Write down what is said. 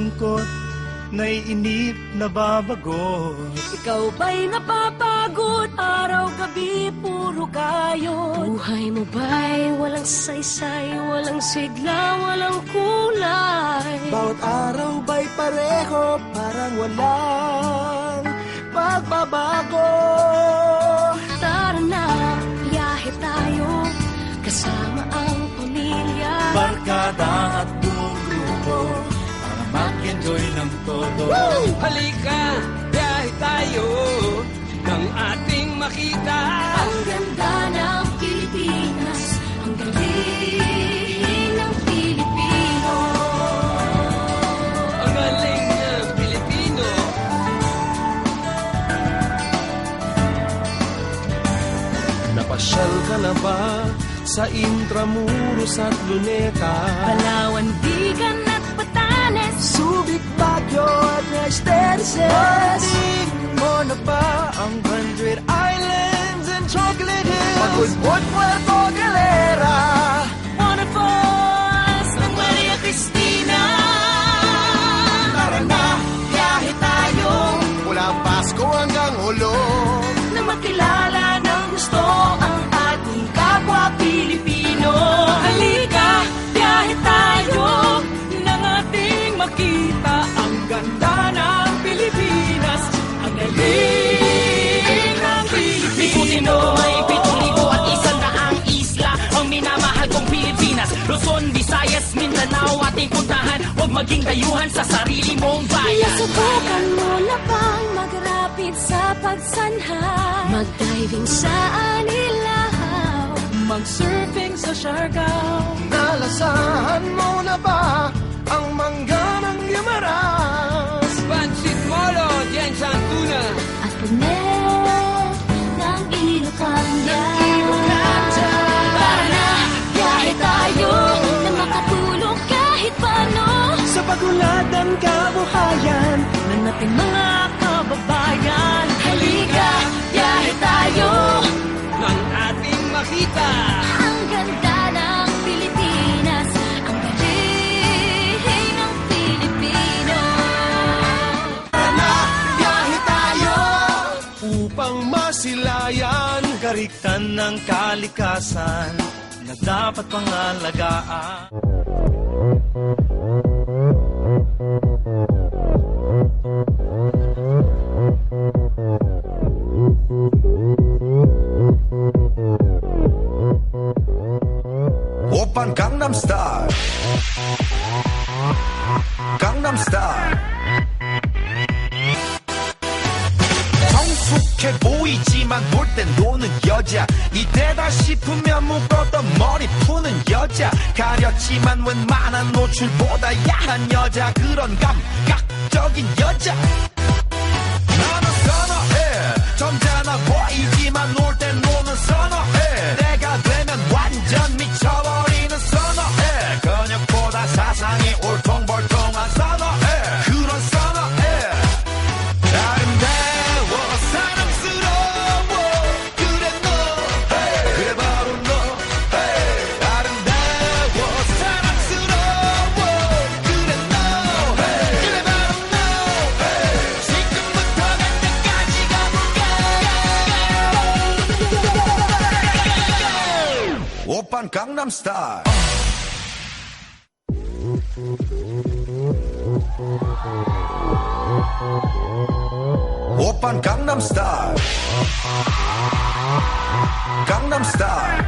lungkot, naiinip, nababagot. Ikaw ba'y napapagod? Araw-gabi, puro kayod. Buhay mo ba'y walang saysay, walang sigla, walang kulay? Bawat araw ba'y pareho, parang walang pagbabago? Tara na, biyahe tayo, kasama ang pamilya. Barkada at buong grupo, para mag-enjoy ng todo. Halika, biyahe tayo, nang ating makita Ang ganda ng Pilipinas, ang galing ng Pilipino. ang galing ng Pilipino. Napasyal ka na ba sa Intramuros at Luneta? Palawan, Bigan at Batanes, Subic, Baguio at Esteses. Mo na ba ang 100 Islands and Chocolate Hills? Pagudbud, Puerto Galera, Waterfalls ng Maria Cristina. tara na, biyahe tayo mula Pasko hanggang Hulo. Na makilala ng gusto ang ating kapwa Pilipino. Halika, biyahe tayo, nang ating makita ang ganda ng Pilipinas, ang galing ng Pilipino. May 7,100 isla ang minamahal kong Pilipinas. Luzon, Visayas, Mindanao ating puntahan. Huwag maging dayuhan sa sarili mong bayan. Nasubukan mo na bang magrapid sa pagsanha? Mag-diving sa Anilaw, mag-surfing sa Siargao. Nalasahan mo na ba ang mangga ng Yamaras? Pansit Molo, Diyan sa Tuna. At punet ng Ilocania. Para na, biyahe tayo na makatulong kahit paano Sa pagulad ng kabuhayan, ng ating mga kababayan. Halika, biyahe tayo, Nang ating makita ang ganda ng Pilipinas, ang galing ng Pilipino. biyahe tayo upang masilayan kariktan ng kalikasan na dapat pangalagaan. 오빤 강남스타일 강남스타일 성숙해 보이지만 놀 땐 노는 여자 이때다 싶으면 묶었던 머리 푸는 여자 가렸지만 웬만한 노출보다 야한 여자 그런 감각적인 여자 나는 선어해 점잖아 보이지만 놀 땐 노는 선어해 내가 되면 완전 미쳐버리는 선어해 근육보다 사상이 울퉁불퉁한 선어해 그런 선어해 아름다워 사랑스러워 그래 너 hey. 그래 바로 너 hey. 아름다워 사랑스러워 그래 너 hey. 그래 바로 너 hey. 지금부터 갈 때까지 가볼까 오빤 강남스타일 오빤 강남스타일 강남스타일